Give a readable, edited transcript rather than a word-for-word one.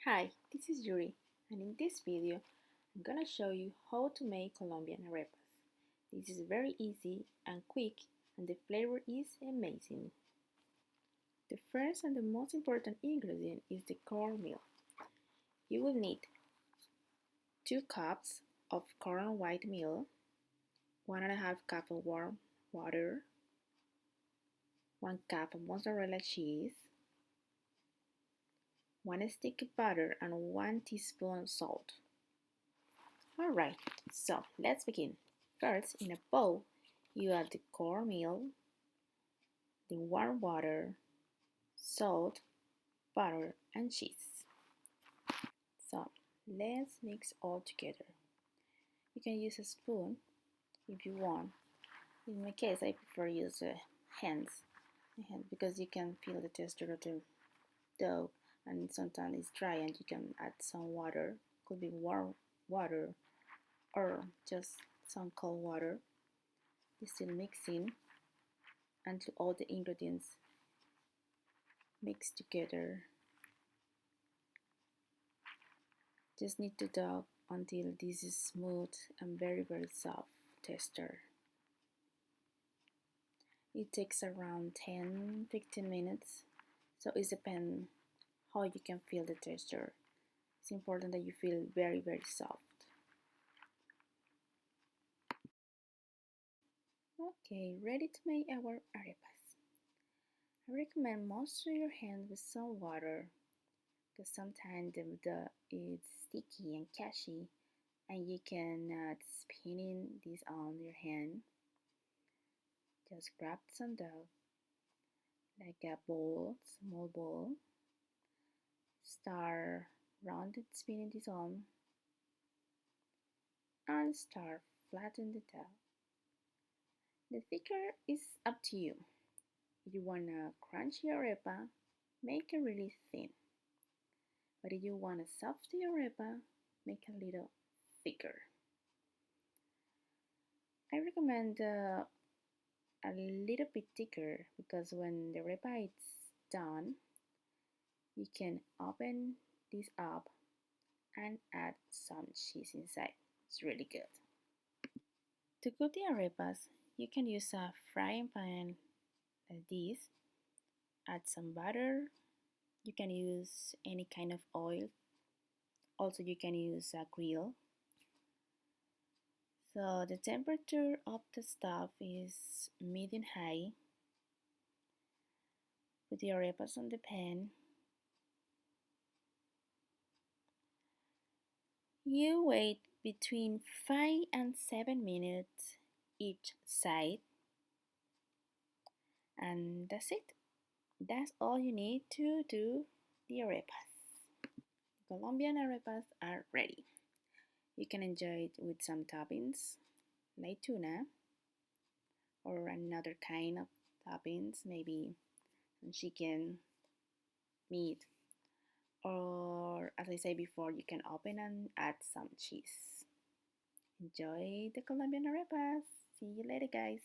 Hi, this is Yuri, and in this video, I'm gonna show you how to make Colombian arepas. This is very easy and quick, and the flavor is amazing. The first and the most important ingredient is the cornmeal. You will need 2 cups of corn white meal, 1.5 cup of warm water, 1 cup of mozzarella cheese, 1 stick of butter, and 1 teaspoon of salt. Alright, so let's begin. First, in a bowl, you add the cornmeal, the warm water, salt, butter, and cheese. So let's mix all together. You can use a spoon if you want. In my case, I prefer use hands, because you can feel the texture of the dough, and sometimes it's dry and you can add some water. Could be warm water or just some cold water. You still mixing until all the ingredients mix together. Just need to dough until this is smooth and very soft texture. It takes around 10-15 minutes, so it depends how you can feel the texture. It's important that you feel very soft. Okay, ready to make our arepas. I recommend moisture your hand with some water, because sometimes the dough is sticky and cashy, and you cannot spinning this on your hand. Just grab some dough, like a bowl, small bowl. Start rounded spinning this on, and start flatten the dough. The thicker is up to you. If you want a crunchy arepa, make it really thin. But if you want a soft arepa, make it a little thicker. I recommend a little bit thicker, because when the arepa is done, you can open this up and add some cheese inside. It's really good. To cook the arepas, you can use a frying pan like this. Add some butter. You can use any kind of oil. Also, you can use a grill. So the temperature of the stove is medium high. Put the arepas on the pan. You wait between 5 and 7 minutes each side, and that's it. That's all you need to do the arepas. Colombian arepas are ready. You can enjoy it with some toppings like tuna or another kind of toppings, maybe some chicken, meat, or as I said before, you can open and add some cheese. Enjoy the Colombian arepas. See you later, guys.